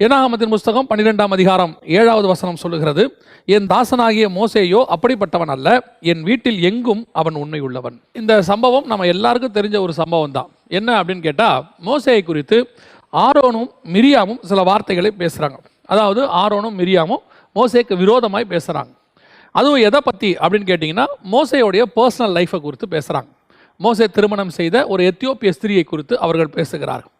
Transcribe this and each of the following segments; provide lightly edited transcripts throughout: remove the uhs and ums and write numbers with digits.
என்னாகமத்தின் புஸ்தகம் 12ஆம் அதிகாரம் 7வது வசனம் சொல்லுகிறது, என் தாசனாகிய மோசேயோ அப்படிப்பட்டவன் அல்ல, என் வீட்டில் எங்கும் அவன் உண்மை உள்ளவன். இந்த சம்பவம் நம்ம எல்லாருக்கும் தெரிஞ்ச ஒரு சம்பவம் தான். என்ன அப்படின்னு கேட்டால், மோசேயை குறித்து ஆரோனும் மிரியாமும் சில வார்த்தைகளை பேசுகிறாங்க. அதாவது ஆரோனும் மிரியாமும் மோசேக்கு விரோதமாய் பேசுகிறாங்க. அதுவும் எதை பற்றி அப்படின்னு கேட்டிங்கன்னா, மோசேயோடைய பர்சனல் லைஃப்பை குறித்து பேசுகிறாங்க. மோசே திருமணம் செய்த ஒரு எத்தியோப்பிய ஸ்திரியை குறித்து அவர்கள் பேசுகிறார்கள்.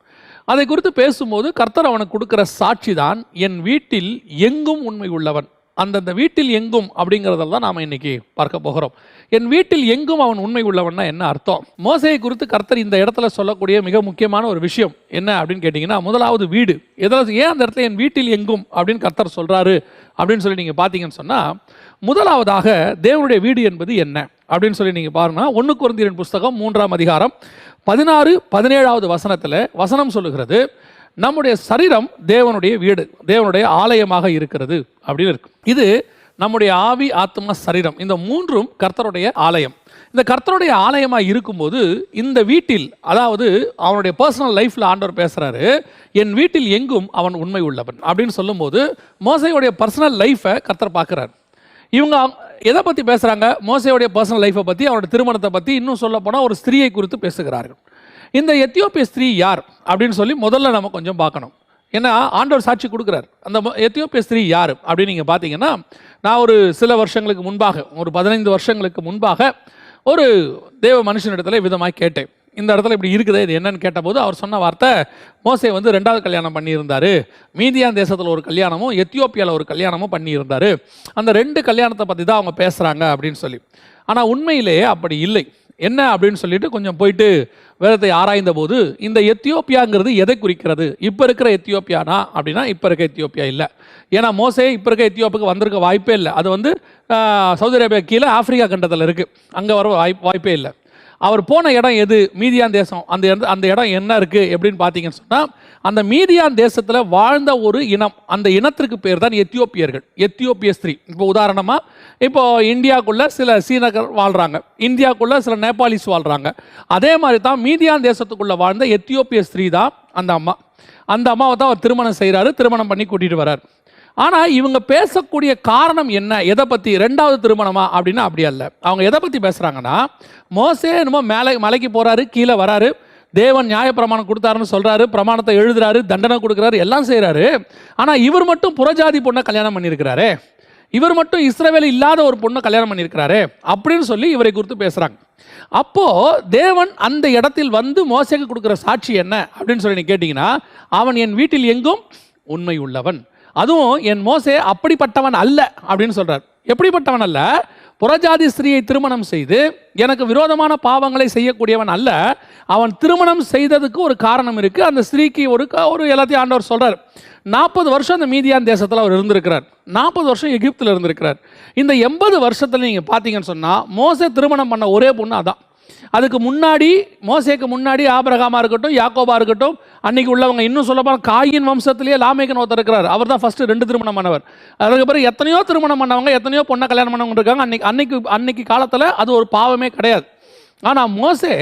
அதை குறித்து பேசும்போது கர்த்தர் அவனுக்கு கொடுக்குற சாட்சி தான், என் வீட்டில் எங்கும் உண்மை உள்ளவன். அந்தந்த வீட்டில் எங்கும் அப்படிங்கிறதில் தான் நாம் இன்னைக்கு பார்க்க போகிறோம். என் வீட்டில் எங்கும் அவன் உண்மை உள்ளவன்னா என்ன அர்த்தம்? மோசேயை குறித்து கர்த்தர் இந்த இடத்துல சொல்லக்கூடிய மிக முக்கியமான ஒரு விஷயம் என்ன அப்படின்னு கேட்டிங்கன்னா, முதலாவது வீடு. ஏன் அந்த இடத்துல என் வீட்டில் எங்கும் அப்படின்னு கர்த்தர் சொல்கிறாரு அப்படின்னு சொல்லி நீங்கள் பார்த்தீங்கன்னு சொன்னால், முதலாவதாக தேவனுடைய வீடு என்பது என்ன அப்படின்னு சொல்லி நீங்கள் பாருங்கன்னா, 1 கொரிந்தியர் புஸ்தகம் 3ஆம் அதிகாரம் 16-17வது வசனம் சொல்லுகிறது, நம்முடைய சரீரம் தேவனுடைய வீடு, தேவனுடைய ஆலயமாக இருக்கிறது அப்படின்னு இருக்கு. இது நம்முடைய ஆவி, ஆத்மா, சரீரம், இந்த மூன்றும் கர்த்தருடைய ஆலயம். இந்த கர்த்தருடைய ஆலயமாக இருக்கும்போது இந்த வீட்டில், அதாவது அவனுடைய பர்சனல் லைஃப்பில் ஆண்டவர் பேசுகிறாரு, என் வீட்டில் எங்கும் அவன் உண்மை உள்ளவன் அப்படின்னு சொல்லும்போது மோசேயோடைய பர்சனல் லைஃப்பை கர்த்தர் பார்க்குறாரு. இவங்க எதை பற்றி பேசுகிறாங்க? மோசேயோடைய பர்சனல் லைஃப்பை பற்றி, அவருடைய திருமணத்தை பற்றி, இன்னும் சொல்ல போனால் ஒரு ஸ்திரியை குறித்து பேசுகிறார்கள். இந்த எத்தியோப்பிய ஸ்திரீ யார் அப்படின்னு சொல்லி முதல்ல நம்ம கொஞ்சம் பார்க்கணும். ஏன்னா ஆண்டவர் சாட்சி கொடுக்குறார். அந்த எத்தியோப்பிய ஸ்திரீ யார் அப்படின்னு நீங்கள் பார்த்தீங்கன்னா, நான் ஒரு சில வருஷங்களுக்கு முன்பாக, ஒரு 15 வருஷங்களுக்கு முன்பாக ஒரு தேவ மனுஷனிடத்தில் விதமாக கேட்டேன், இந்த இடத்துல இப்படி இருக்குது, இது என்னன்னு கேட்டபோது அவர் சொன்ன வார்த்தை, மோசே வந்து 2வது கல்யாணம் பண்ணியிருந்தார், மீதியான் தேசத்தில் ஒரு கல்யாணமும் எத்தியோப்பியாவில் ஒரு கல்யாணமும் பண்ணியிருந்தார், அந்த 2 கல்யாணத்தை பற்றி தான் அவங்க பேசுகிறாங்க அப்படின்னு சொல்லி. ஆனால் உண்மையிலேயே அப்படி இல்லை. என்ன அப்படின்னு சொல்லிட்டு கொஞ்சம் போயிட்டு வேதத்தை ஆராய்ந்த போது, இந்த எத்தியோப்பியாங்கிறது எதை குறிக்கிறது? இப்போ இருக்கிற எத்தியோப்பியானா அப்படின்னா இப்போ இருக்க எத்தியோப்பியா இல்லை. ஏன்னா மோசே இப்போ இருக்க எத்தியோப்பியாவுக்கு வந்திருக்க வாய்ப்பே இல்லை. அது வந்து சவுதி அரேபியா கீழே ஆப்பிரிக்கா கண்டத்தில் இருக்குது, அங்கே வர வாய்ப்பே இல்லை. அவர் போன இடம் எது? மீதியான் தேசம். அந்த இடம் என்ன இருக்குது எப்படின்னு பார்த்தீங்கன்னு சொன்னால், அந்த மீதியான் தேசத்தில் வாழ்ந்த ஒரு இனம், அந்த இனத்திற்கு பேர் தான் எத்தியோப்பியர்கள், எத்தியோப்பிய ஸ்திரீ. இப்போ உதாரணமாக, இப்போ இந்தியாவுக்குள்ளே சில சீனர்கள் வாழ்கிறாங்க, இந்தியாவுக்குள்ளே சில நேபாளிஸ் வாழ்கிறாங்க. அதே மாதிரி தான் மீதியான் தேசத்துக்குள்ளே வாழ்ந்த எத்தியோப்பிய ஸ்திரீ தான் அந்த அம்மா. அந்த அம்மாவை தான் அவர் திருமணம் செய்கிறாரு, திருமணம் பண்ணி கூட்டிகிட்டு வர்றார். ஆனால் இவங்க பேசக்கூடிய காரணம் என்ன? எதை பற்றி? 2வது திருமணமா அப்படின்னா அப்படி அல்ல. அவங்க எதை பற்றி பேசுகிறாங்கன்னா, மோசே என்னமோ மலைக்கு போகிறாரு, கீழே வராரு, தேவன் நியாயப்பிரமாணம் கொடுத்தாருன்னு சொல்கிறாரு, பிரமாணத்தை எழுதுறாரு, தண்டனை கொடுக்குறாரு, எல்லாம் செய்கிறாரு. ஆனால் இவர் மட்டும் புறஜாதி பொண்ணை கல்யாணம் பண்ணியிருக்கிறாரு, இவர் மட்டும் இஸ்ரவேல் இல்லாத ஒரு பொண்ணை கல்யாணம் பண்ணியிருக்கிறாரு அப்படின்னு சொல்லி இவரை குறித்து பேசுகிறாங்க. அப்போது தேவன் அந்த இடத்தில் வந்து மோசேக்கு கொடுக்குற சாட்சி என்ன அப்படின்னு சொல்லி கேட்டிங்கன்னா, அவன் என் வீட்டில் எங்கும் உண்மை உள்ளவன், அதுவும் என் மோசே அப்படிப்பட்டவன் அல்ல அப்படின்னு சொல்றார். எப்படிப்பட்டவன் அல்ல? புறஜாதி ஸ்திரியை திருமணம் செய்து எனக்கு விரோதமான பாவங்களை செய்யக்கூடியவன் அல்ல. அவன் திருமணம் செய்ததுக்கு ஒரு காரணம் இருக்கு. அந்த ஸ்திரீக்கு ஒரு எல்லாத்தையும் ஆண்டவர் சொல்றார். 40 வருஷம் அந்த மீதியான் தேசத்தில் அவர் இருந்திருக்கிறார், 40 வருஷம் எகிப்தில் இருந்திருக்கிறார். இந்த 80 வருஷத்தில் நீங்கள் பார்த்தீங்கன்னு சொன்னால், மோசே திருமணம் பண்ண ஒரே பொண்ணு அதான். அதுக்கு முன்னாடி, மோசேக்கு முன்னாடி ஆபிரகாமா இருக்கட்டும், யாக்கோபா இருக்கட்டும், அன்னைக்கு உள்ளவங்க, இன்னும் சொல்லப்போனால் காயின் வம்சத்திலேயே லாமேக்கன் ஒருத்தர் இருக்கிறார், அவர் தான் ஃபர்ஸ்ட் 2 திருமணம் பண்ணவர். அதுக்கப்புறம் எத்தனையோ திருமணம் பண்ணவங்க, எத்தனையோ பொண்ணை கல்யாணம் பண்ணவங்க இருக்காங்க. அன்னைக்கு காலத்தில் அது ஒரு பாவமே கிடையாது. ஆனால் மோசே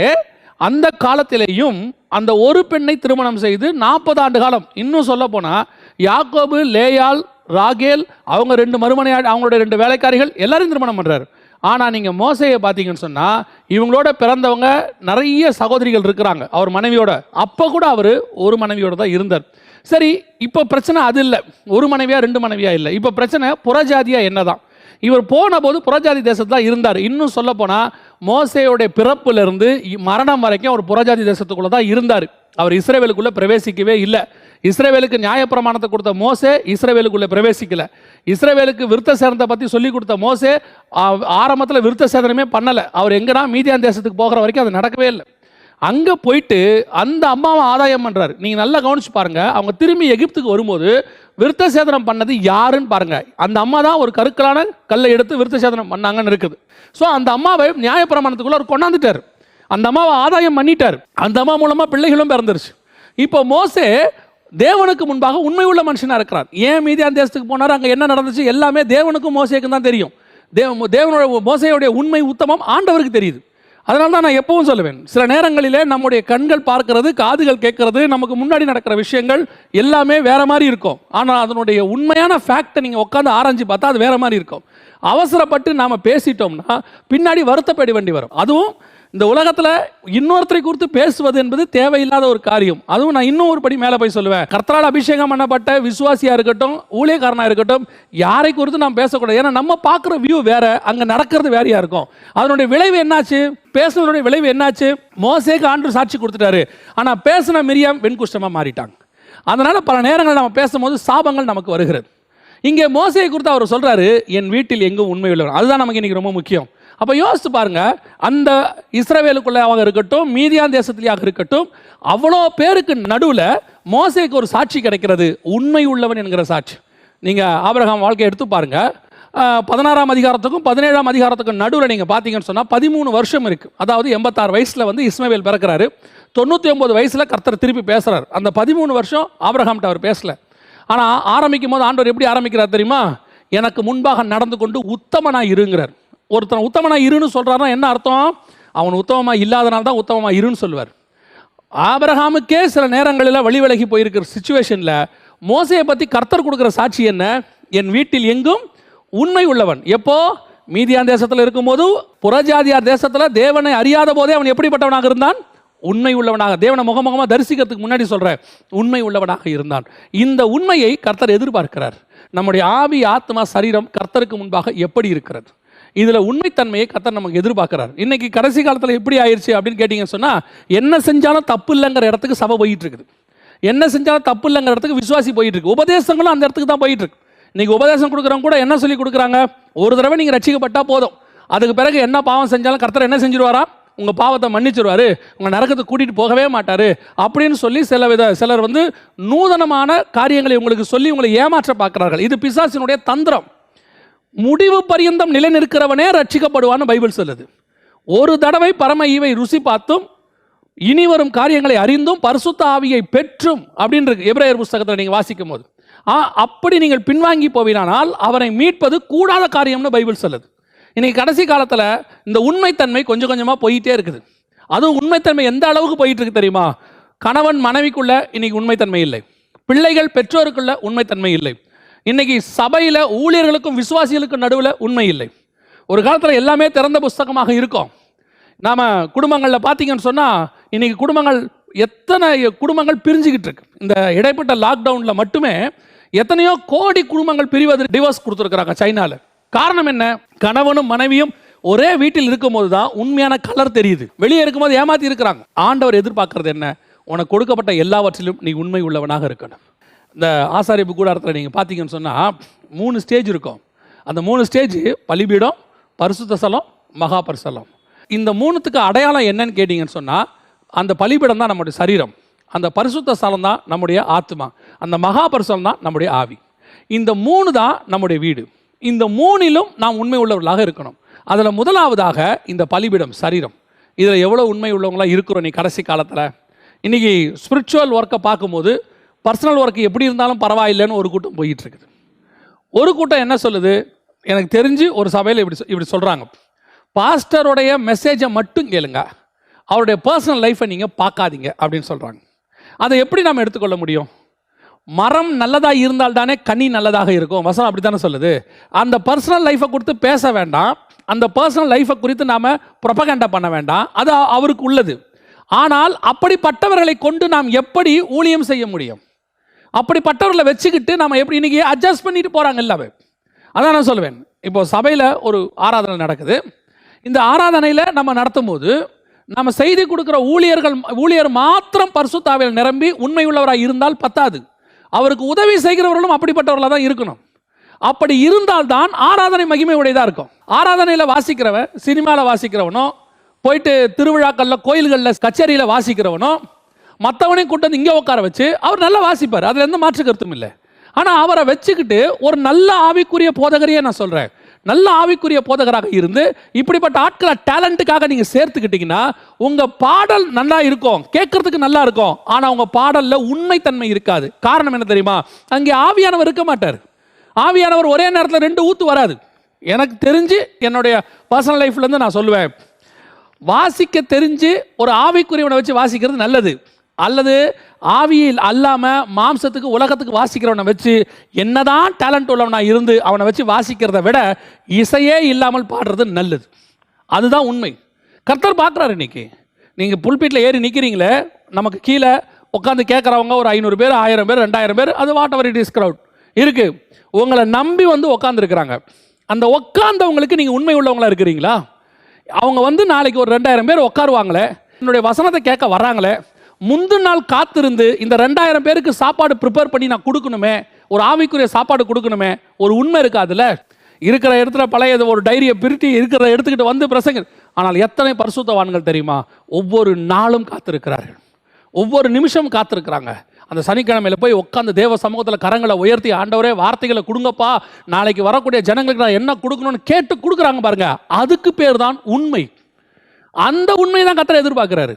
அந்த காலத்திலேயும் அந்த ஒரு பெண்ணை திருமணம் செய்து 40 ஆண்டு காலம், இன்னும் சொல்ல போனால் யாக்கோபு, லேயாள், ராகேல், அவங்க 2 மறுமனையாள், அவங்களுடைய 2 வேலைக்காரிகள் எல்லாரையும் திருமணம் பண்ணுறாரு. ஆனால் நீங்கள் மோசேயை பார்த்தீங்கன்னு சொன்னால், இவங்களோட பிறந்தவங்க நிறைய சகோதரிகள் இருக்கிறாங்க அவர் மனைவியோட. அப்போ கூட அவர் ஒரு மனைவியோட தான் இருந்தார். சரி, இப்போ பிரச்சனை அது இல்லை, ஒரு மனைவியா 2 மனைவியா இல்லை. இப்போ பிரச்சனை புறஜாதியா என்னதான். இவர் போன போது புறஜாதி தேசத்தில் தான் இருந்தார். இன்னும் சொல்ல போனால் மோசேயோடைய பிறப்பிலிருந்து மரணம் வரைக்கும் அவர் புறஜாதி தேசத்துக்குள்ளே தான் இருந்தார். அவர் இஸ்ரவேலுக்குள்ளே பிரவேசிக்கவே இல்லை. இஸ்ரவேலுக்கு நியாயப்பிரமாணத்தை கொடுத்த மோசே இஸ்ரவேலுக்குள்ளே பிரவேசிக்கல. இஸ்ரவேலுக்கு விருத்த சேதனத்தை பற்றி சொல்லி கொடுத்த மோசே ஆரம்பத்தில் விருத்த சேதனமே பண்ணலை. அவர் எங்கன்னா மீதியான் தேசத்துக்கு போகிற வரைக்கும் அது நடக்கவே இல்லை. அங்கே போயிட்டு அந்த அம்மாவை ஆதாயம் பண்ணுறாரு. நீங்கள் நல்லா கவனிச்சு பாருங்கள். அவங்க திரும்பி எகிப்துக்கு வரும்போது விருத்த சேதனம் பண்ணது யாருன்னு பாருங்கள். அந்த அம்மா தான் ஒரு கருக்கலான கல்லை எடுத்து விருத்த சேதனம் பண்ணாங்கன்னு இருக்குது. ஸோ அந்த அம்மாவை நியாயப்பிரமாணத்துக்குள்ளே அவர் கொண்டாந்துட்டார், அந்த அம்மாவை ஆதாயம் பண்ணிட்டார். அந்த அம்மா மூலமாக பிள்ளைகளும் பிறந்துருச்சு. இப்போ மோசே தேவனுக்கு முன்பாக உண்மை உள்ள மனுஷனாக இருக்கிறார். ஏன் மீதியான் தேசத்துக்கு போனார், அங்கே என்ன நடந்துச்சு, எல்லாமே தேவனுக்கும் மோசேக்கும் தான் தெரியும். தேவனோட மோசையுடைய உண்மை உத்தமம் ஆண்டவருக்கு தெரியுது. அதனால தான் நான் எப்பவும் சொல்லுவேன், சில நேரங்களிலே நம்முடைய கண்கள் பார்க்கிறது, காதுகள் கேட்கறது, நமக்கு முன்னாடி நடக்கிற விஷயங்கள் எல்லாமே வேற மாதிரி இருக்கும். ஆனால் அதனுடைய உண்மையான ஃபேக்டை நீங்கள் உட்காந்து ஆராய்ச்சி பார்த்தா அது வேற மாதிரி இருக்கும். அவசரப்பட்டு நாம் பேசிட்டோம்னா பின்னாடி வருத்தப்பட வேண்டி வரும். அதுவும் இந்த உலகத்தில் இன்னொருத்தரை குறித்து பேசுவது என்பது தேவையில்லாத ஒரு காரியம். அதுவும் நான் இன்னும் ஒரு படி மேலே போய் சொல்லுவேன், கர்த்தரால் அபிஷேகம் பண்ணப்பட்ட விசுவாசியாக இருக்கட்டும், ஊழியக்காரனாக இருக்கட்டும், யாரை குறித்து நாம் பேசக்கூடாது. ஏன்னா நம்ம பார்க்குற வியூ வேற, அங்கே நடக்கிறது வேறையா இருக்கும். அதனுடைய விளைவு என்னாச்சு? பேசுனதுடைய விளைவு என்னாச்சு? மோசேக்கு ஆண்டவர் சாட்சி கொடுத்துட்டாரு, ஆனால் பேசின மிரியாம் வெண்குஷ்டமாக மாறிட்டாங்க. அதனால பல நேரங்கள் நம்ம பேசும்போது சாபங்கள் நமக்கு வருகிறது. இங்கே மோசேயை குறித்து அவர் சொல்றாரு, என் வீட்டில் எங்கும் உண்மை உள்ளவர். அதுதான் நமக்கு இன்னைக்கு ரொம்ப முக்கியம். அப்போ யோசித்து பாருங்க, அந்த இஸ்ரவேலுக்குள்ளாக இருக்கட்டும், மீதியான் தேசத்திலேயாக இருக்கட்டும், அவ்வளோ பேருக்கு நடுவில் மோசேக்கு ஒரு சாட்சி கிடைக்கிறது, உண்மை உள்ளவன் என்கிற சாட்சி. நீங்கள் ஆபிரகாம் வாழ்க்கையை எடுத்து பாருங்க, 16ஆம் அதிகாரத்துக்கும் 17ஆம் அதிகாரத்துக்கும் நடுவில் நீங்கள் பார்த்தீங்கன்னு சொன்னால் 13 வருஷம் இருக்குது. அதாவது 86 வயசில் வந்து இஸ்மவேல் பிறக்கிறாரு, 99 வயசில் கர்த்தர் திருப்பி பேசுகிறார். அந்த 13 வருஷம் ஆபிரகாம்கிட்ட அவர் பேசல. ஆனால் ஆரம்பிக்கும் போது ஆண்டவர் எப்படி ஆரம்பிக்கிறார் தெரியுமா? எனக்கு முன்பாக நடந்து கொண்டு உத்தமனாக இருங்கிறார். ஒருத்தன் உத்தமனாக இருன்னு சொல்கிறாருன்னா என்ன அர்த்தம்? அவன் உத்தமமாக இல்லாதனால தான் உத்தமமாக இருன்னு சொல்லுவார். ஆபிரகாமுக்கே சில நேரங்களில் வழி விலகி போயிருக்கிற சிச்சுவேஷனில் மோசையை பற்றி கர்த்தர் கொடுக்குற சாட்சி என்ன? என் வீட்டில் எங்கும் உண்மை உள்ளவன். எப்போ? மீதியான் தேசத்தில் இருக்கும்போது, புறஜாதியார் தேசத்தில் தேவனை அறியாத போதே அவன் எப்படிப்பட்டவனாக இருந்தான்? உண்மை உள்ளவனாக. தேவனை முகமுகமாக தரிசிக்கிறதுக்கு முன்னாடி சொல்கிறேன், உண்மை உள்ளவனாக இருந்தான். இந்த உண்மையை கர்த்தர் எதிர்பார்க்கிறார். நம்முடைய ஆவி, ஆத்மா, சரீரம் கர்த்தருக்கு முன்பாக எப்படி இருக்கிறது? இதில் உண்மைத்தன்மையை கர்த்தர் நமக்கு எதிர்பார்க்கிறார். இன்னைக்கு கடைசி காலத்தில் எப்படி ஆயிடுச்சு அப்படின்னு கேட்டிங்கன்னு சொன்னால், என்ன செஞ்சாலும் தப்பு இல்லைங்கிற இடத்துக்கு சபை போயிட்டு இருக்குது. என்ன செஞ்சாலும் தப்பு இல்லைங்கிற இடத்துக்கு விசுவாசி போயிட்டு இருக்கு. உபதேசங்களும் அந்த இடத்துக்கு தான் போயிட்டு இருக்கு. இன்னைக்கு உபதேசம் கொடுக்குறவங்க கூட என்ன சொல்லி கொடுக்குறாங்க? ஒரு தடவை நீங்கள் ரட்சிக்கப்பட்டா போதும், அதுக்கு பிறகு என்ன பாவம் செஞ்சாலும் கர்த்தர் என்ன செஞ்சிருவாரா? உங்கள் பாவத்தை மன்னிச்சிருவாரு, உங்கள் நரகத்தை கூட்டிகிட்டு போகவே மாட்டார் அப்படின்னு சொல்லி சிலர் வந்து நூதனமான காரியங்களை உங்களுக்கு சொல்லி உங்களை ஏமாற்ற பார்க்குறார்கள். இது பிசாசினுடைய தந்திரம். முடிவு பரியந்தம் நிலை நிற்கிறவனே ரட்சிக்கப்படுவான்னு பைபிள் சொல்லுது. ஒரு தடவை பரம ஈவை ருசி பார்த்தும் இனி வரும் காரியங்களை அறிந்தும் பரிசுத்த ஆவியை பெற்றும் அப்படின்னு இருக்கு எபிரேயர் புஸ்தகத்தில் நீங்கள் வாசிக்கும் போது. அப்படி நீங்கள் பின்வாங்கி போவினால் அவரை மீட்பது கூடாத காரியம்னு பைபிள் சொல்லுது. இன்னைக்கு கடைசி காலத்தில் இந்த உண்மைத்தன்மை கொஞ்சம் கொஞ்சமாக போயிட்டே இருக்குது. அதுவும் உண்மைத்தன்மை எந்த அளவுக்கு போயிட்டு இருக்கு தெரியுமா? கணவன் மனைவிக்குள்ள இன்னைக்கு உண்மைத்தன்மை இல்லை, பிள்ளைகள் பெற்றோருக்குள்ள உண்மைத்தன்மை இல்லை, இன்னைக்கு சபையில் ஊழியர்களுக்கும் விசுவாசிகளுக்கும் நடுவில் உண்மை இல்லை. ஒரு காலத்தில் எல்லாமே திறந்த புஸ்தகமாக இருக்கும். நாம் குடும்பங்களில் பார்த்தீங்கன்னு சொன்னால் இன்னைக்கு எத்தனை குடும்பங்கள் பிரிஞ்சுக்கிட்டு இருக்கு. இந்த இடைப்பட்ட லாக்டவுனில் மட்டுமே எத்தனையோ கோடி குடும்பங்கள் பிரிவது, டிவோர்ஸ் கொடுத்துருக்குறாங்க சைனாவில். காரணம் என்ன? கணவனும் மனைவியும் ஒரே வீட்டில் இருக்கும்போது தான் உண்மையான கலர் தெரியுது, வெளியே இருக்கும்போது ஏமாத்தி இருக்கிறாங்க. ஆண்டவர் எதிர்பார்க்கறது என்ன? உனக்கு கொடுக்கப்பட்ட எல்லாவற்றிலும் நீ உண்மை உள்ளவனாக இருக்கணும். இந்த ஆசாரிப்பு கூடாரத்தில் நீங்கள் பார்த்தீங்கன்னு சொன்னால் 3 ஸ்டேஜ் இருக்கும். அந்த 3 ஸ்டேஜ் பலிபீடம், பரிசுத்த ஸ்தலம், மகா பரிசுத்தலம். இந்த 3த்துக்கு அடையாளம் என்னன்னு கேட்டிங்கன்னு சொன்னால், அந்த பலிபீடம் தான் நம்முடைய சரீரம், அந்த பரிசுத்த ஸ்தலம் தான் நம்முடைய ஆத்மா, அந்த மகா பரிசுத்தலம் தான் நம்முடைய ஆவி. இந்த 3 தான் நம்முடைய வீடு. இந்த 3லும் நாம் உண்மை உள்ளவர்களாக இருக்கணும். அதில் முதலாவதாக இந்த பலிபீடம், சரீரம். இதில் எவ்வளோ உண்மை உள்ளவங்களாக இருக்கிறோம் நீ கடைசி காலத்தில்? இன்றைக்கி ஸ்பிரிச்சுவல் ஒர்க்கை பார்க்கும்போது பர்சனல் ஒர்க்கு எப்படி இருந்தாலும் பரவாயில்லைன்னு ஒரு கூட்டம் போயிட்டு இருக்குது. ஒரு கூட்டம் என்ன சொல்லுது? எனக்கு தெரிஞ்சு ஒரு சபையில் இப்படி சொல்கிறாங்க, பாஸ்டருடைய மெசேஜை மட்டும் கேளுங்க, அவருடைய பர்சனல் லைஃப்பை நீங்கள் பார்க்காதீங்க அப்படின்னு சொல்கிறாங்க. அதை எப்படி நாம் எடுத்துக்கொள்ள முடியும்? மரம் நல்லதாக இருந்தால் தானே கனி நல்லதாக இருக்கும், வசனம் அப்படி தானே சொல்லுது. அந்த பர்சனல் லைஃப்பை குறித்து பேச வேண்டாம், அந்த பர்சனல் லைஃப்பை குறித்து நாம் ப்ரொபகண்டா பண்ண வேண்டாம், அது அவருக்கு உள்ளது. ஆனால் அப்படிப்பட்டவர்களை கொண்டு நாம் எப்படி ஊழியம் செய்ய முடியும்? அப்படிப்பட்டவர்களை வச்சுக்கிட்டு நம்ம எப்படி இன்னைக்கு அட்ஜஸ்ட் பண்ணிட்டு போகிறாங்க எல்லாமே. அதான் நான் சொல்லுவேன், இப்போ சபையில் ஒரு ஆராதனை நடக்குது. இந்த ஆராதனையில் நம்ம நடத்தும் போது நம்ம செய்தி கொடுக்குற ஊழியர் மாத்திரம் பரிசுத்த ஆவியால் நிரம்பி உண்மை உள்ளவராக இருந்தால் பத்தாது, அவருக்கு உதவி செய்கிறவர்களும் அப்படிப்பட்டவர்களாக தான் இருக்கணும். அப்படி இருந்தால்தான் ஆராதனை மகிமை உடையதாக இருக்கும். ஆராதனையில் வாசிக்கிறவன், சினிமாவில் வாசிக்கிறவனோ, போயிட்டு திருவிழாக்களில், கோயில்களில், கச்சேரியில் வாசிக்கிறவனோ, மற்றவனையும் கூட்டு வந்து இங்கே உட்கார வச்சு அவர் நல்லா வாசிப்பார், அதில் எந்த மாற்று கருத்தும் இல்லை. ஆனால் அவரை வச்சுக்கிட்டு ஒரு நல்ல ஆவிக்குரிய போதகரையே நான் சொல்கிறேன், நல்ல ஆவிக்குரிய போதகராக இருந்து இப்படிப்பட்ட ஆட்களை டேலண்ட்டுக்காக நீங்கள் சேர்த்துக்கிட்டீங்கன்னா உங்கள் பாடல் நல்லா இருக்கும், கேட்கறதுக்கு நல்லா இருக்கும், ஆனால் உங்கள் பாடலில் உண்மைத்தன்மை இருக்காது. காரணம் என்ன தெரியுமா? அங்கே ஆவியானவர் இருக்க மாட்டார். ஆவியானவர் ஒரே நேரத்தில் 2 ஊத்து வராது. எனக்கு தெரிஞ்சு என்னுடைய பர்சனல் லைஃப்லேருந்து நான் சொல்லுவேன், வாசிக்க தெரிஞ்சு ஒரு ஆவிக்குரியவனை வச்சு வாசிக்கிறது நல்லது. அல்லது ஆவியில் அல்லாமல் மாம்சத்துக்கு உலகத்துக்கு வாசிக்கிறவனை வச்சு என்னதான் டேலண்ட் உள்ளவனா இருந்து அவனை வச்சு வாசிக்கிறத விட இசையே இல்லாமல் பாடுறது நல்லது. அதுதான் உண்மை. கர்த்தர் பார்க்குறாரு. இன்னைக்கு நீங்கள் புல்பீட்டில் ஏறி நிற்கிறீங்களே, நமக்கு கீழே உட்காந்து கேட்குறவங்க ஒரு 500 பேர், 1000 பேர், 2000 பேர், அது what ever it is crowd இருக்குது. உங்களை நம்பி வந்து உட்காந்துருக்குறாங்க. அந்த உட்காந்தவங்களுக்கு நீங்கள் உண்மை உள்ளவங்களா இருக்கிறீங்களா? அவங்க நாளைக்கு ஒரு 2000 பேர் உட்காருவாங்களே, என்னுடைய வசனத்தை கேட்க வர்றாங்களே, முந்தின நாள் காத்திருந்து இந்த 2000 பேருக்கு சாப்பாடு ப்ரிப்பேர் பண்ணி நான் கொடுக்கணுமே, ஒரு ஆவிக்குரிய சாப்பாடு கொடுக்கணுமே, ஒரு உண்மை இருக்காதுல்ல. இருக்கிற இடத்துல பழைய ஒரு டைரியை பிரிட்டி இருக்கிற எடுத்துக்கிட்டு வந்து பிரசங்க. ஆனால் எத்தனை பரிசுத்தவான்கள் தெரியுமா? ஒவ்வொரு நாளும் காத்திருக்கிறார்கள், ஒவ்வொரு நிமிஷமும் காத்திருக்கிறாங்க. அந்த சனிக்கிழமையில் போய் உட்காந்து தேவ சமூகத்தில் கரங்களை உயர்த்தி, ஆண்டவரே வார்த்தைகளை கொடுங்கப்பா, நாளைக்கு வரக்கூடிய ஜனங்களுக்கு நான் என்ன கொடுக்கணும்னு கேட்டு கொடுக்குறாங்க பாருங்க. அதுக்கு பேர் தான் உண்மை. அந்த உண்மை தான் கர்த்தர் எதிர்பார்க்கிறாரு.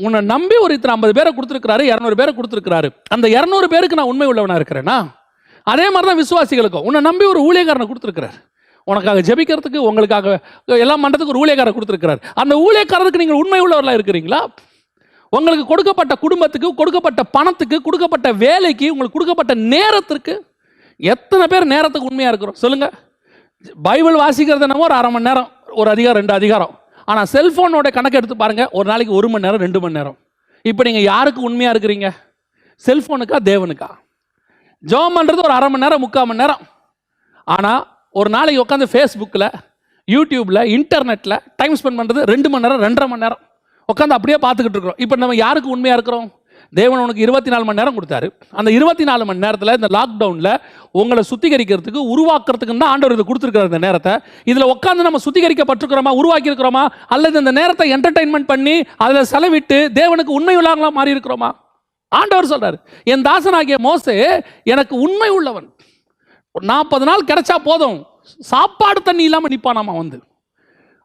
உன்னை நம்பி ஒரு இத்தனை 50 பேரை கொடுத்துருக்கிறாரு, 200 பேரை கொடுத்துருக்கிறாரு. அந்த 200 பேருக்கு நான் உண்மை உள்ளவனா இருக்கிறேன்னா, அதே மாதிரி தான் விசுவாசிகளுக்கும் உன்னை நம்பி ஒரு ஊழியக்காரனை கொடுத்துருக்கிறார். உனக்காக ஜெபிக்கிறதுக்கு, உங்களுக்காக எல்லாம் பண்ணுறதுக்கு ஒரு ஊழியக்காரர் கொடுத்துருக்கிறார். அந்த ஊழியக்காரருக்கு நீங்கள் உண்மை உள்ளவர்களாக இருக்கிறீங்களா? உங்களுக்கு கொடுக்கப்பட்ட குடும்பத்துக்கு, கொடுக்கப்பட்ட பணத்துக்கு, கொடுக்கப்பட்ட வேலைக்கு, உங்களுக்கு கொடுக்கப்பட்ட நேரத்திற்கு எத்தனை பேர் நேரத்துக்கு உண்மையாக இருக்கிறோம் சொல்லுங்க? பைபிள் வாசிக்கிறது என்னமோ ஒரு 1/2 மணி நேரம், ஒரு அதிகாரம் 2 அதிகாரம். ஆனால் செல்ஃபோனோட கணக்கு எடுத்து பாருங்கள், ஒரு நாளைக்கு 1 மணி நேரம் 2 மணி நேரம். இப்போ நீங்கள் யாருக்கு உண்மையாக இருக்கிறீங்க? செல்ஃபோனுக்கா தேவனுக்கா? ஜெபம் பண்ணுறது ஒரு 1/2 மணி நேரம் 3/4 மணி நேரம். ஆனால் ஒரு நாளைக்கு உட்காந்து ஃபேஸ்புக்கில், யூடியூப்பில், இன்டர்நெட்டில் டைம் ஸ்பெண்ட் பண்ணுறது 2 மணி நேரம் 2.5 மணி நேரம் உட்காந்து அப்படியே பார்த்துக்கிட்டு இருக்கிறோம். இப்போ நம்ம யாருக்கு உண்மையாக இருக்கிறோம்? தேவன் உனக்கு 24 மணி நேரம் கொடுத்தாரு. அந்த 24 மணி நேரத்தில் இந்த லாக்டவுனில் உங்களை சுத்திகரிக்கிறதுக்கு, உருவாக்குறதுக்கு தான் ஆண்டவர் இதை கொடுத்துருக்காரு. இந்த நேரத்தை இதில் உட்காந்து நம்ம சுத்திகரிக்கப்பட்டிருக்கிறோமா, உருவாக்கி இருக்கிறோமா, அல்லது இந்த நேரத்தை என்டர்டைன்மெண்ட் பண்ணி அதில் செலவிட்டு தேவனுக்கு உண்மை உள்ளவங்களா மாறி இருக்கிறோமா? ஆண்டவர் சொல்றாரு, என் தாசனாகிய மோசே எனக்கு உண்மை உள்ளவன். 40 நாள் கிடைச்சா போதும், சாப்பாடு தண்ணி இல்லாமல் நிற்பானாமா வந்து.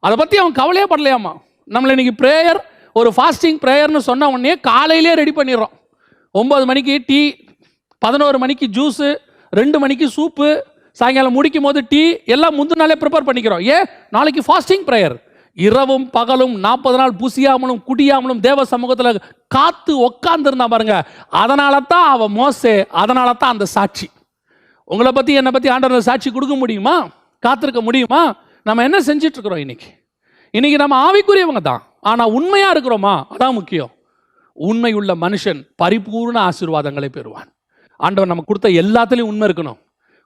அதை பற்றி அவன் கவலையே படலையாமா. நம்மளை இன்னைக்கு ப்ரேயர், ஒரு ஃபாஸ்டிங் ப்ரேயர்னு சொன்ன உடனே காலையிலே ரெடி பண்ணிடுறோம். 9 மணிக்கு டீ, 11 மணிக்கு ஜூஸு, 2 மணிக்கு சூப்பு, சாயங்காலம் முடிக்கும் போது டீ, எல்லாம் முந்தின நாளே ப்ரிப்பேர் பண்ணிக்கிறோம். நாளைக்கு ஃபாஸ்டிங் ப்ரேயர். இரவும் பகலும் 40 நாள் புசியாமலும் குடியாமலும் தேவ சமூகத்தில் காத்து உட்கார்ந்துருந்தா பாருங்க. அதனால தான் அவன் மோசே, அதனால தான் அந்த சாட்சி. உங்களை பற்றி என்னை பற்றி ஆண்டவர் சாட்சி கொடுக்க முடியுமா? காத்திருக்க முடியுமா? நம்ம என்ன செஞ்சிட்டு இருக்கிறோம்? இன்னைக்கு நம்ம ஆவிக்குரியவங்க தான், ஆனால் உண்மையாக இருக்கிறோமா? அதான் முக்கியம். உண்மை உள்ள மனுஷன் பரிபூர்ண ஆசீர்வாதங்களை பெறுவான். ஆண்டவர் நமக்கு கொடுத்த எல்லாத்துலேயும் உண்மை இருக்கணும்.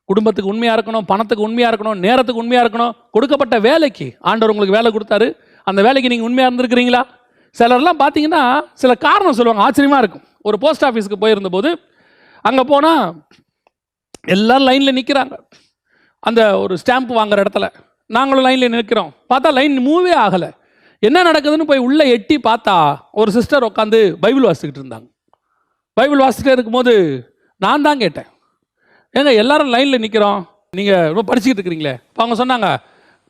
குடும்பத்துக்கு உண்மையாக இருக்கணும், பணத்துக்கு உண்மையாக இருக்கணும், நேரத்துக்கு உண்மையாக இருக்கணும். கொடுக்கப்பட்ட வேலைக்கு ஆண்டவர் உங்களுக்கு வேலை கொடுத்தாரு, அந்த வேலைக்கு நீங்கள் உண்மையாக இருந்திருக்கிறீங்களா? சிலர்லாம் பார்த்தீங்கன்னா சில காரணம் சொல்லுவாங்க, ஆச்சரியமாக இருக்கும். ஒரு போஸ்ட் ஆஃபீஸுக்கு போயிருந்த போது அங்கே போனால் எல்லோரும் லைனில் நிற்கிறாங்க. அந்த ஒரு ஸ்டாம்ப் வாங்குற இடத்துல நாங்களும் லைனில் நிற்கிறோம். பார்த்தா லைன் மூவே ஆகலை. என்ன நடக்குதுன்னு போய் உள்ளே எட்டி பார்த்தா ஒரு சிஸ்டர் உட்காந்து பைபிள் வாசிக்கிட்டு இருந்தாங்க. பைபிள் வாசிக்கிட்டே இருக்கும்போது நான் தான் கேட்டேன், ஏங்க எல்லாரும் லைனில் நிற்கிறோம், நீங்கள் ரொம்ப படிச்சுக்கிட்டு இருக்கிறீங்களே? இப்போ அவங்க சொன்னாங்க,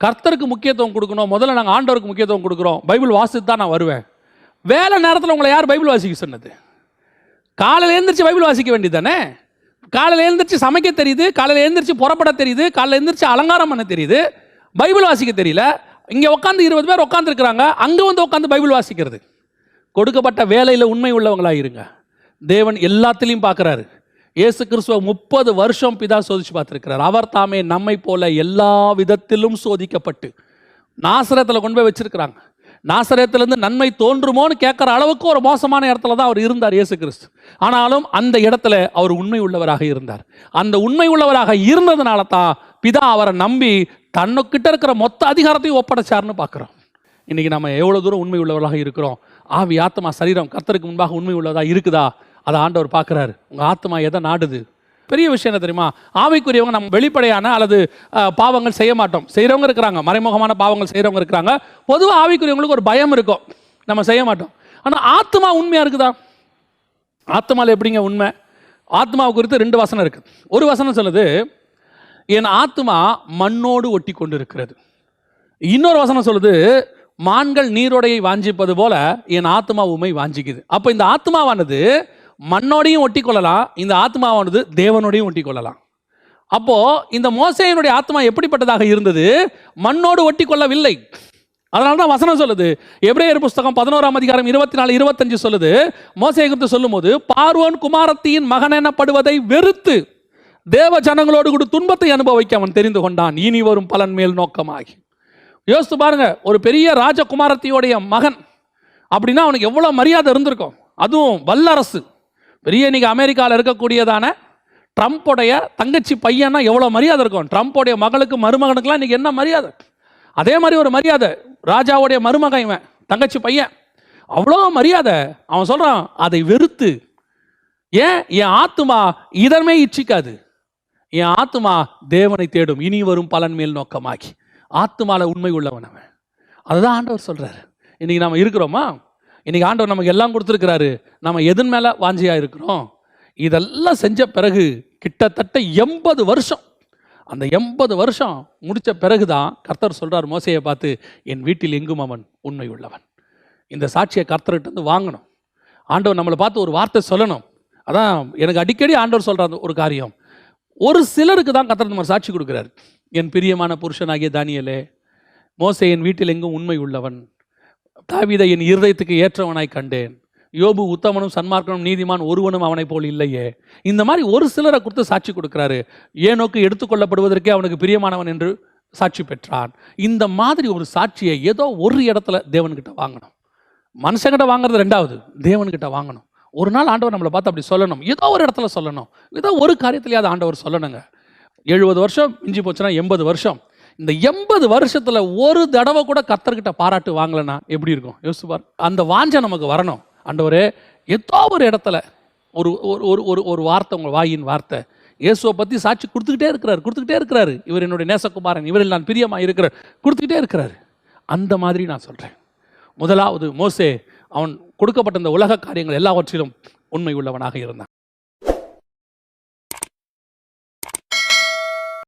கர்த்தருக்கு முக்கியத்துவம் கொடுக்கணும், முதல்ல நாங்கள் ஆண்டவருக்கு முக்கியத்துவம் கொடுக்குறோம், பைபிள் வாசித்து தான் நான் வருவேன். வேலை நேரத்தில் உங்களை யார் பைபிள் வாசிக்க சொன்னது? காலையில் எழுந்திரிச்சு பைபிள் வாசிக்க வேண்டியது தானே? காலையில் எழுந்திரிச்சு சமைக்க தெரியுது, காலையில் எழுந்திரிச்சு புறப்பட தெரியுது, காலையில் எழுந்திரிச்சு அலங்காரம் பண்ண தெரியுது, பைபிள் வாசிக்க தெரியல. இங்கே உட்காந்து 20 பேர் உட்காந்துருக்குறாங்க, அங்கே வந்து உட்காந்து பைபிள் வாசிக்கிறது. கொடுக்கப்பட்ட வேலையில் உண்மை உள்ளவங்களாக இருங்க. தேவன் எல்லாத்திலையும் பார்க்குறாரு. இயேசு கிறிஸ்துவ 30 வருஷம் பிதா சோதிச்சு பார்த்துருக்கிறார். அவர் தாமே நம்மை போல எல்லா விதத்திலும் சோதிக்கப்பட்டு நாசரேத்தில் கொண்டு போய் வச்சிருக்கிறாங்க. நாசரேத்திலேருந்து நன்மை தோன்றுமோன்னு கேட்குற அளவுக்கு ஒரு மோசமான இடத்துல தான் அவர் இருந்தார் இயேசு கிறிஸ்து. ஆனாலும் அந்த இடத்துல அவர் உண்மை உள்ளவராக இருந்தார். அந்த உண்மை உள்ளவராக இருந்ததுனால தான் பிதா அவரை நம்பி தன்னுக்கிட்ட இருக்கிற மொத்த அதிகாரத்தையும் ஒப்படைச்சார்னு பார்க்குறோம். இன்றைக்கி நம்ம எவ்வளோ தூரம் உண்மை உள்ளவர்களாக இருக்கிறோம்? ஆவி, ஆத்மா, சரீரம் கர்த்தருக்கு முன்பாக உண்மை உள்ளதாக இருக்குதா? அதை ஆண்டவர் பார்க்குறாரு. உங்கள் ஆத்மா எதை நாடுது? பெரிய விஷயம் என்ன தெரியுமா? ஆவிக்குரியவங்க நம்ம வெளிப்படையான அல்லது பாவங்கள் செய்ய மாட்டோம். செய்கிறவங்க இருக்கிறாங்க, மறைமுகமான பாவங்கள் செய்கிறவங்க இருக்கிறாங்க. பொதுவாக ஆவிக்குரியவங்களுக்கு ஒரு பயம் இருக்கும், நம்ம செய்ய மாட்டோம். ஆனால் ஆத்மா உண்மையாக இருக்குதா? ஆத்மாவில் எப்படிங்க உண்மை? ஆத்மாவை குறித்து 2 வசனம் இருக்குது. ஒரு வசனம் சொல்லுது, என் ஆத்மா மண்ணோடு ஒட்டி கொண்டு இருக்கிறது. இன்னொரு வசனம் சொல்லுது, மான்கள் நீரோடையை வாஞ்சிப்பது போல என் ஆத்மா உண்மை வாஞ்சிக்குது. அப்போ இந்த ஆத்மாவானது மண்ணோடையும் ஒட்டி கொள்ளலாம், இந்த ஆத்மாவானது தேவனோடையும் ஒட்டி கொள்ளலாம். அப்போ இந்த மோசேயினுடைய ஆத்மா எப்படிப்பட்டதாக இருந்தது? மண்ணோடு ஒட்டி கொள்ளவில்லை, அதனால தான் வசனம் சொல்லுது, எபிரேயர் புஸ்தகம் 11ஆம் அதிகாரம் 24, 25 சொல்லுது, மோசேயை குறித்து சொல்லும்போது, பார்வோன் குமாரத்தியின் மகன் எனப்படுவதை வெறுத்து தேவ ஜனங்களோடு கூட துன்பத்தை அனுபவிக்க அவன் தெரிந்து கொண்டான், இனி வரும் பலன் மேல் நோக்கமாகி. யோசித்து பாருங்க, ஒரு பெரிய ராஜகுமாரத்தியோடைய மகன் அப்படின்னா அவனுக்கு எவ்வளோ மரியாதை இருந்திருக்கும். அதுவும் வல்லரசு, பெரிய இன்னைக்கு அமெரிக்காவில் இருக்கக்கூடியதான ட்ரம்ப்போடைய தங்கச்சி பையன்னா எவ்வளோ மரியாதை இருக்கும். ட்ரம்ப்போடைய மகளுக்கு மருமகனுக்குலாம் இன்னைக்கு என்ன மரியாதை, அதே மாதிரி ஒரு மரியாதை ராஜாவுடைய மருமகன் இவன் தங்கச்சி பையன், அவ்வளோ மரியாதை. அவன் சொல்கிறான், அதை வெறுத்து, ஏன் என் ஆத்துமா இதன்மே இச்சிக்காது, என் ஆத்துமா தேவனை தேடும், இனி வரும் பலன் மேல் நோக்கமாக்கி. ஆத்துமால உண்மை உள்ளவன் அவன். அதுதான் ஆண்டவர் சொல்றாரு. இன்னைக்கு நம்ம இருக்கிறோமா? இன்னைக்கு ஆண்டவர் நமக்கு எல்லாம் கொடுத்துருக்கிறாரு, நம்ம எதன் மேல வாஞ்சியா இருக்கிறோம்? இதெல்லாம் செஞ்ச பிறகு கிட்டத்தட்ட 80 வருஷம், அந்த 80 வருஷம் முடிச்ச பிறகுதான் கர்த்தர் சொல்றார் மோசேயை பார்த்து, என் வீட்டில் எங்கும் அவன் உண்மை உள்ளவன். இந்த சாட்சியை கர்த்தர்கிட்ட இருந்து வாங்கணும். ஆண்டவர் நம்மளை பார்த்து ஒரு வார்த்தை சொல்லணும். அதான் எனக்கு அடிக்கடி ஆண்டவர் சொல்ற ஒரு காரியம், ஒரு சிலருக்கு தான் கர்த்தர் நம்ம சாட்சி கொடுக்குறாரு. என் பிரியமான புருஷனாகிய தானியேலே, மோசே என் வீட்டில் எங்கும் உண்மை உள்ளவன், தாவீதை என் இருதயத்துக்கு ஏற்றவனாய் கண்டேன், யோபு உத்தமனும் சன்மார்க்கனும் நீதிமான் ஒருவனும் அவனை போல் இல்லையே. இந்த மாதிரி ஒரு சிலரை கொடுத்து சாட்சி கொடுக்கிறாரு. ஏனோக்கு எடுத்துக்கொள்ளப்படுவதற்கே அவனுக்கு பிரியமானவன் என்று சாட்சி பெற்றான். இந்த மாதிரி ஒரு சாட்சியை ஏதோ ஒரு இடத்துல தேவன்கிட்ட வாங்கணும். மனுஷங்கிட்ட வாங்குறது ரெண்டாவது, தேவன்கிட்ட வாங்கணும். ஒரு நாள் ஆண்டவர் நம்மளை பார்த்து அப்படி சொல்லணும், ஏதோ ஒரு இடத்துல சொல்லணும், ஏதோ ஒரு காரியத்திலேயாவது ஆண்டவர் சொல்லணுங்க. 70 வருஷம் மிஞ்சி போச்சுன்னா 80 வருஷம். இந்த 80 வருஷத்துல ஒரு தடவை கூட கர்த்தர்கிட்ட பாராட்டு வாங்கலைன்னா எப்படி இருக்கும் யோசிச்சு பாரு. அந்த வாஞ்சை நமக்கு வரணும். ஆண்டவரே, ஏதோ ஒரு இடத்துல ஒரு ஒரு ஒரு வார்த்தை, உங்கள் வாயின் வார்த்தை, இயேசுவை பற்றி சாட்சி கொடுத்துக்கிட்டே இருக்கிறாரு. இவர் என்னுடைய நேசகுமாரன், இவரில் நான் பிரியமா இருக்கிறார், கொடுத்துக்கிட்டே இருக்கிறாரு. அந்த மாதிரி நான் சொல்கிறேன். முதலாவது மோசே, அவன் கொடுக்கப்பட்ட இந்த உலக காரியங்கள் எல்லாவற்றிலும் உண்மை உள்ளவனாக இருந்தான்.